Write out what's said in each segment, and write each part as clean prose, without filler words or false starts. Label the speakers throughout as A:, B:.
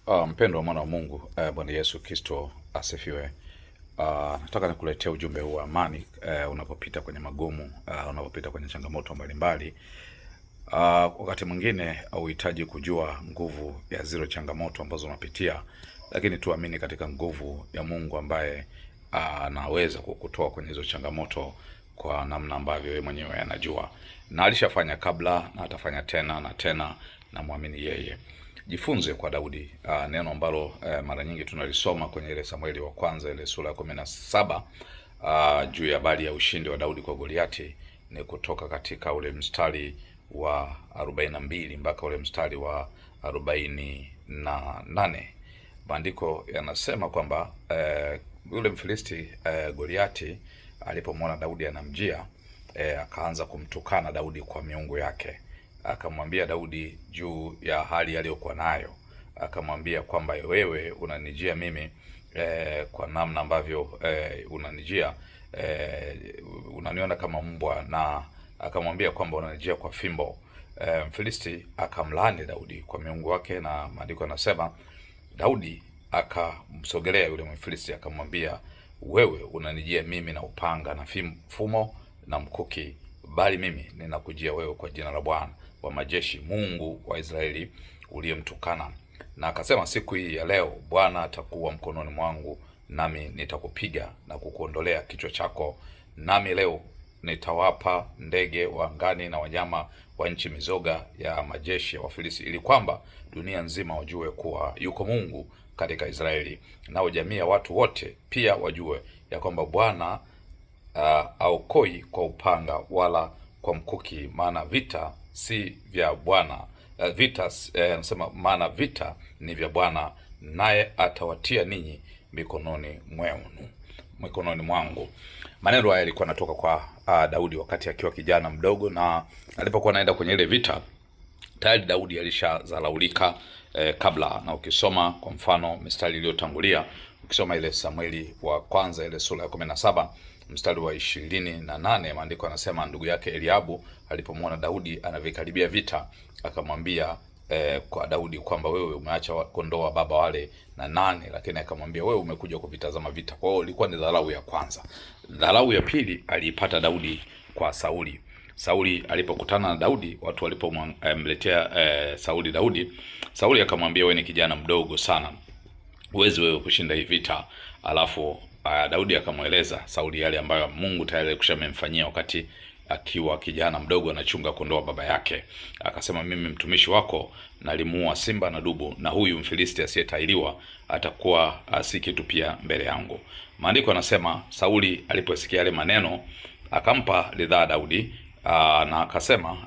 A: Mpendo wa mwana wa Mungu, Bwana Yesu Kristo asifiwe. Nataka nikuletea ujumbe huu wa amani unapopita kwenye magumu, unapopita kwenye changamoto mbalimbali. Wakati mwingine hauhitaji kujua nguvu ya zile changamoto ambazo unapitia, lakini tuamini katika nguvu ya Mungu ambaye anaweza kukutoa kwenye hizo changamoto kwa namna ambavyo yeye mwenyewe anajua, na alishafanya kabla na atafanya tena na tena, na muamini yeye. Jifunze kwa Daudi, neno ambalo mara nyingi tunalisoma kwenye ile Samueli wa kwanza ile sura ya 17 juu ya habari ya ushindi wa Daudi kwa Goliati, ni kutoka katika ule mstari wa 42 mpaka ule mstari wa 48. Maandiko yanasema kwamba yule Mfilisti Goliati alipomwona Daudi anamjia, akaanza kumtukana Daudi kwa miungu yake. Akamwambia Daudi juu ya hali aliyokuwa nayo, akamwambia kwamba wewe unanijia mimi kwa namna ambavyo unanijia, unaniona kama mbwa, na akamwambia kwamba unanijia kwa fimbo. Mfilisti akamlaani Daudi kwa miungu wake, na maandiko yanasema Daudi akamsogelea yule Mfilisti akamwambia, wewe unanijia mimi na upanga na fumo na mkuki, bali mimi ninakujia wewe kwa jina la Bwana wa majeshi, Mungu wa Israeli uliyemtukana. Na akasema, siku hii ya leo Bwana atakuwa mkononi mwangu, nami nitakupiga na kukuondolea kichwa chako, nami leo nitawapa ndege wa angani na wanyama wa nchi mizoga ya majeshi ya Wafilisti, ili kwamba dunia nzima wajue kuwa yuko Mungu katika Israeli, nao jamii ya watu wote pia wajue ya kwamba Bwana aokoi kwa upanga wala kwa mkuki, maana vita si vya Bwana. Anasema maana vita ni vya Bwana, naye atawatia ninyi mikononi mwangu. Maneno haya yalikuwa yanatoka kwa Daudi wakati akiwa kijana mdogo, na alipokuwa anaenda kwenye ile vita tayari Daudi alishazalaulika kabla. Na ukisoma kwa mfano mistari iliyotangulia, ukisoma ile Samueli wa kwanza ile sura ya 17 mstari wa 28, maandiko yanasema ndugu yake Eliabu alipomwona Daudi anavikaribia vita, akamwambia kwa Daudi kwamba wewe umeacha kondoo wa baba wale na nane, lakini akamwambia wewe umekuja kuvitazama vita. Kwa hiyo ilikuwa ni dharau ya kwanza. Dharau ya pili aliipata Daudi kwa Sauli. Sauli alipokutana na Daudi, watu walipomletea Sauli Daudi, Sauli akamwambia, wewe ni kijana mdogo sana, huwezi wewe kushinda hii vita. Alafu Daudi akamweleza Sauli yale ambayo Mungu tayari alishamemfanyia wakati akiwa kijana mdogo anachunga kondoo baba yake. Akasema, mimi mtumishi wako nalimuua simba na dubu, na huyu Mfilisti asiyetahiriwa atakuwa si kitu pia mbele yangu. Maandiko yanasema Sauli aliposikia yale maneno akampa ridhaa Daudi, na akasema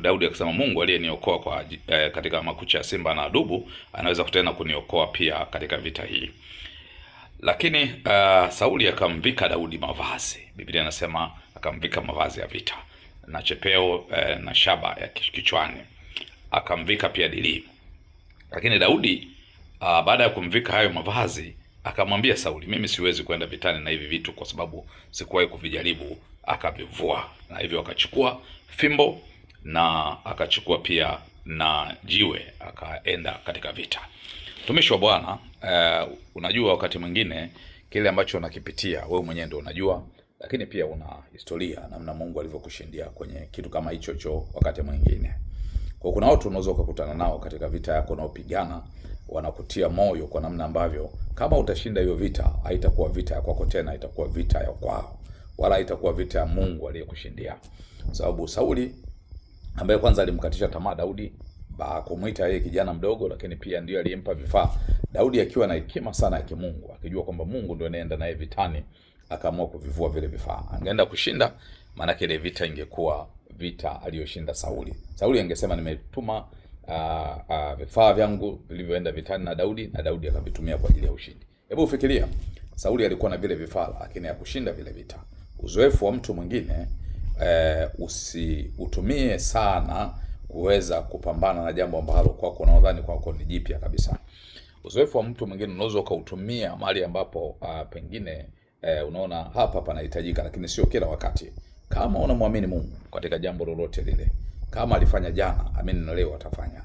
A: Daudi akasema, Mungu aliyeniokoa kwa katika makucha ya simba na dubu anaweza tena kuniokoa pia katika vita hii. Lakini Sauli akamvika Daudi mavazi. Biblia inasema akamvika mavazi ya vita na chepeo na shaba ya kichwani, akamvika pia dilii. Lakini Daudi baada ya kumvika hayo mavazi akamwambia Sauli, mimi siwezi kwenda vitani na hivi vitu kwa sababu sikuwahi kuvijaribu. Akavivua, na hivyo akachukua fimbo na akachukua pia na jiwe, akaenda katika vita. Mtumishi wa Bwana, unajua wakati mwingine kile ambacho unakipitia wewe mwenyewe ndio unajua, lakini pia una historia namna Mungu alivyokushindia kwenye kitu kama hicho wakati mwingine. Kwa kuna watu unaweza kukutana nao katika vita yako unaopigana, wanakutia moyo kwa namna ambavyo kama utashinda hiyo vita haitakuwa vita ya kwako tena, itakuwa vita ya kwao, wala itakuwa vita ya Mungu aliyekushindia. Sababu Sauli ambaye kwanza alimkatisha tamaa Daudi, kumuita yeye kijana mdogo, lakini pia ndio aliyempa vifaa. Daudi akiwa na hekima sana ya kimungu, akijua kwamba Mungu ndio anaenda naye vitani, akaamua kuvivua vile vifaa. Angeenda kushinda, maana ile vita ingekuwa vita aliyoshinda Sauli. Sauli angesema nimetuma vifaa vyangu vilivyoenda vitani na Daudi, na Daudi akavitumia kwa ajili ya ushindi. Hebu fikiria, Sauli alikuwa na vile vifaa lakini hakushinda vile vita. Uzoefu wa mtu mwingine usiutumie sana kuweza kupambana na jambo ambalo kwako unadhani kwako ni jipya kabisa. Uzoefu wa mtu mwingine unaweza ukautumia mahali ambapo pengine unaona hapa panahitajika, lakini sio kila wakati. Kama unamwamini Mungu katika jambo lolote lile, kama alifanya jana, amini na leo atafanya.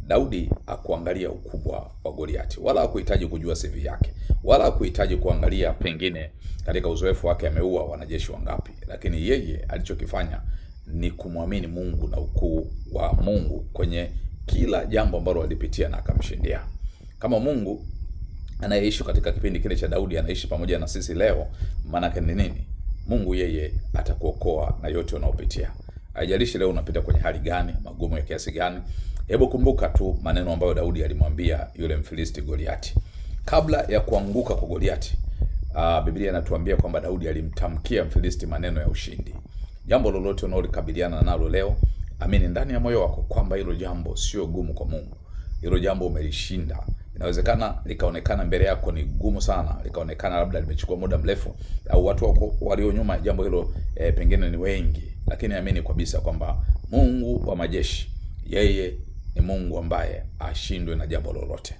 A: Daudi hakuangalia ukubwa wa Goliati, wala hakuhitaji kujua CV yake, wala hakuhitaji kuangalia pengine katika uzoefu wake ameua wanajeshi wangapi, lakini yeye alichokifanya ni kumwamini Mungu na ukuu wa Mungu kwenye kila jambo ambalo alipitia na akamshindia. Kama Mungu anayeishi katika kipindi kile cha Daudi anaishi pamoja na sisi leo, maana yake ni nini? Mungu yeye atakuokoa na yote unaopitia. Haijalishi leo unapita kwenye hali gani, magumu ya kiasi gani. Hebu kumbuka tu maneno ambayo Daudi alimwambia yule Mfilisti Goliati. Kabla ya kuanguka kwa Goliati, Biblia inatuambia kwamba Daudi alimtamkia Mfilisti maneno ya ushindi. Jambo lolote unalokabiliana nalo leo, amini ndani ya moyo wako kwamba hilo jambo sio gumu kwa Mungu. Hilo jambo umelishinda. Inawezekana likaonekana mbele yako ni gumu sana, likaonekana labda limechukua muda mrefu, au watu wako walio nyuma ya jambo hilo pengine ni wengi, lakini amini kabisa kwamba Mungu wa majeshi, yeye ni Mungu ambaye ashindwe na jambo lolote.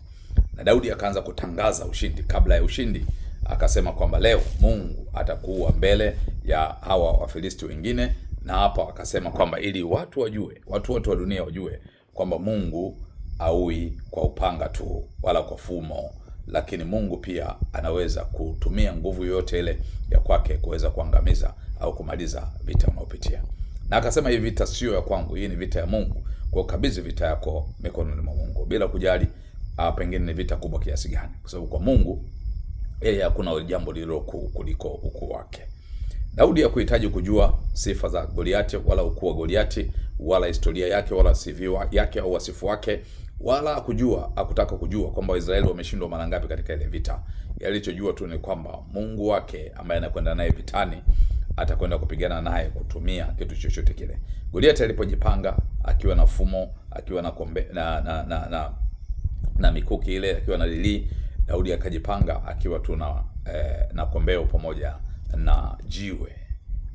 A: Na Daudi akaanza kutangaza ushindi. Kabla ya ushindi akasema kwamba leo Mungu atakuwa mbele ya hawa Wafilisti wengine, na hapa akasema kwamba ili watu wajue, watu wote wa dunia wajue kwamba Mungu haui kwa upanga tu wala kwa fumo, lakini Mungu pia anaweza kutumia nguvu yoyote ile ya kwake kuweza kuangamiza au kumaliza vita unayopitia. Na akasema hii vita sio ya kwangu, hii ni vita ya Mungu. Kwa kabidhi vita yako mikononi mwa Mungu, bila kujali pengine ni vita kubwa kiasi gani, kwa sababu kwa Mungu yeye hakuna jambo lililo kuu kuliko ukuu wake. Daudi hakuhitaji kujua sifa za Goliati wala ukuu wa Goliati wala historia yake wala CV yake au wasifu wake, wala hakutaka kujua kwamba Waisraeli wameshindwa mara ngapi katika ile vita. Alichojua tu ni kwamba Mungu wake ambaye anakwenda naye vitani atakwenda kupigana naye kutumia kitu chochote kile. Goliati alipojipanga akiwa na fumo, akiwa na kombe na mikuki ile, akiwa na lili, Daudi akajipanga akiwa tu na kombeo pamoja na jiwe.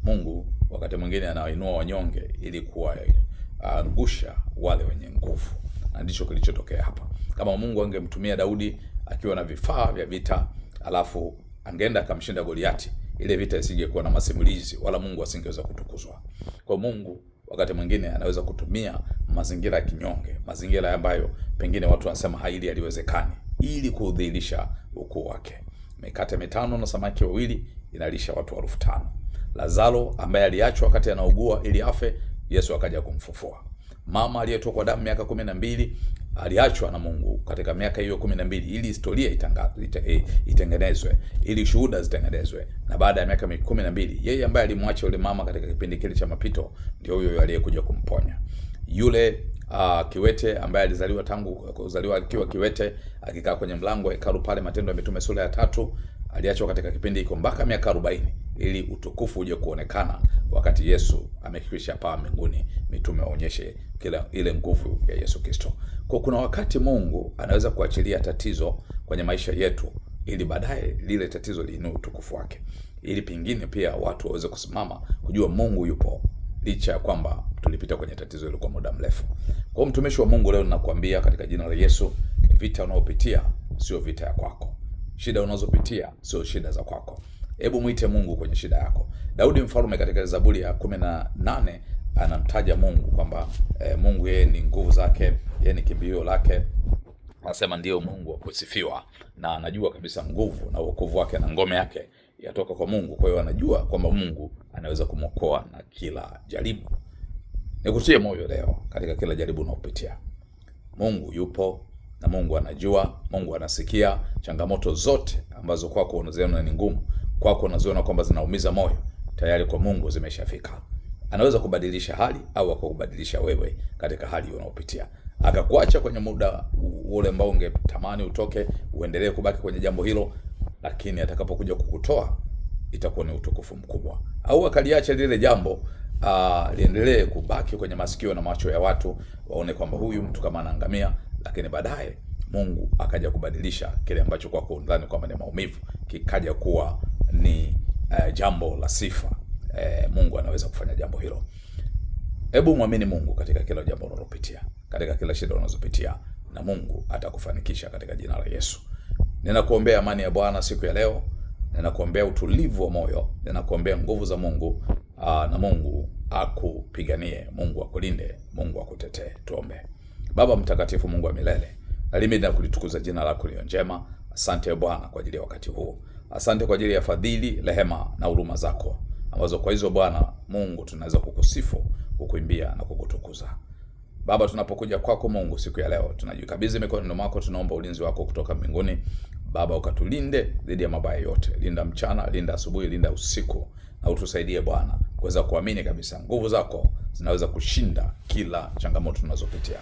A: Mungu wakati mwingine anainua wanyonge ili kuangusha wale wenye nguvu. Na ndicho kilichotokea hapa. Kama Mungu angemtumia Daudi akiwa na vifaa vya vita, alafu angeenda akamshinda Goliati, ile vita isingekuwa na masimulizi wala Mungu asingeweza kutukuzwa. Kwa Mungu wakati mwingine anaweza kutumia mazingira ya kinyonge, mazingira ambayo pengine watu wanasema hili haliwezekani, ili kudhihirisha ukuu wake. Mikate 5 na samaki 2 inalisha watu 5,000. Lazaro ambaye aliachwa wakati anaugua ili afe, Yesu akaja kumfufua. Mama aliyetokwa damu miaka 12 aliachwa na Mungu katika miaka hiyo 12 ili historia itengenezwe, ili shuhuda zitengenezwe. Na baada ya miaka 12 yeye ambaye alimwacha yule mama katika kipindi kile cha mapito ndio huyo aliyekuja kumponya. Yule kiwete ambaye alizaliwa tangu kuzaliwa akiwa kiwete, akikaa kwenye mlango wa hekalu pale, Matendo ya Mitume sura ya 3, aliachwa katika kipindi hiko mpaka miaka 40 ili utukufu uje kuonekana wakati Yesu amekwisha paa mbinguni, mitume waonyeshe ile nguvu ya Yesu Kristo. Kwa kuna wakati Mungu anaweza kuachilia tatizo kwenye maisha yetu ili baadaye lile tatizo liinue utukufu wake, ili pengine pia watu waweze kusimama kujua Mungu yupo licha ya kwamba tulipita kwenye tatizo hilo kwa muda mrefu. Kwa mtumishi wa Mungu, leo ninakuambia katika jina la Yesu, vita unayopitia sio vita ya kwako. Shida unazopitia sio shida za kwako. Hebu muite Mungu kwenye shida yako. Daudi mfalme katika Zaburi ya 18 anamtaja Mungu kwamba Mungu yeye ni nguvu zake, yeye ni kimbilio lake. Anasema ndio Mungu wa kusifiwa, na anajua kabisa nguvu na wokovu wake na ngome yake yatoka kwa Mungu. Kwa hiyo anajua kwamba Mungu anaweza kumwokoa na kila jaribu. Nikutie moyo leo katika kila jaribu unaopitia. Mungu yupo na Mungu anajua, Mungu anasikia changamoto zote ambazo kwako unaziona ni ngumu, kwako unaziona kwamba zinaumiza moyo, tayari kwa Mungu zimeshafika. Anaweza kubadilisha hali au akakubadilisha wewe katika hali unayopitia. Akakuacha kwenye muda ule ambao ungetamani utoke, uendelee kubaki kwenye jambo hilo, lakini atakapokuja kukutoa itakuwa ni utukufu mkubwa. Au akaliacha lile jambo liendelee kubaki kwenye masikio na macho ya watu, waone kwamba huyu mtu kama anaangamia, lakini baadaye Mungu akaja kubadilisha kile ambacho kwako ndani kwamba ni maumivu kikaja kuwa ni jambo la sifa. Mungu anaweza kufanya jambo hilo. Hebu muamini Mungu katika kila jambo unalopitia, katika kila shida unazopitia, na Mungu atakufanikisha katika jina la Yesu. Ninakuombea amani ya Bwana siku ya leo. Ninakuombea utulivu wa moyo. Ninakuombea nguvu za Mungu, na Mungu akupiganie, Mungu akulinde, Mungu akutetee. Tuombe. Baba mtakatifu, Mungu wa milele, nalimidi na kulitukuza jina lako lililo njema. Asante Bwana kwa ajili ya wakati huu. Asante kwa ajili ya fadhili, rehema na huruma zako ambazo kwa hizo Bwana Mungu tunaweza kukusifu, kukuimbia na kukutukuza. Baba, tunapokuja kwako Mungu siku ya leo, tunajikabidhi mikononi mwako. Tunaomba ulinzi wako kutoka mbinguni. Baba, ukatulinde dhidi ya mabaya yote. Linda mchana, linda asubuhi, linda usiku, na utusaidie Bwana kuweza kuamini kabisa nguvu zako zinaweza kushinda kila changamoto tunazopitia.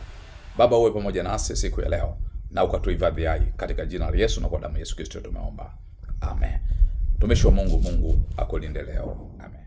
A: Baba, uwe pamoja nasi siku ya leo na ukatuhifadhi hai katika jina la Yesu na kwa damu ya Yesu Kristo tumeomba. Amen. Tumishi wa Mungu, Mungu akulinde leo. Amen.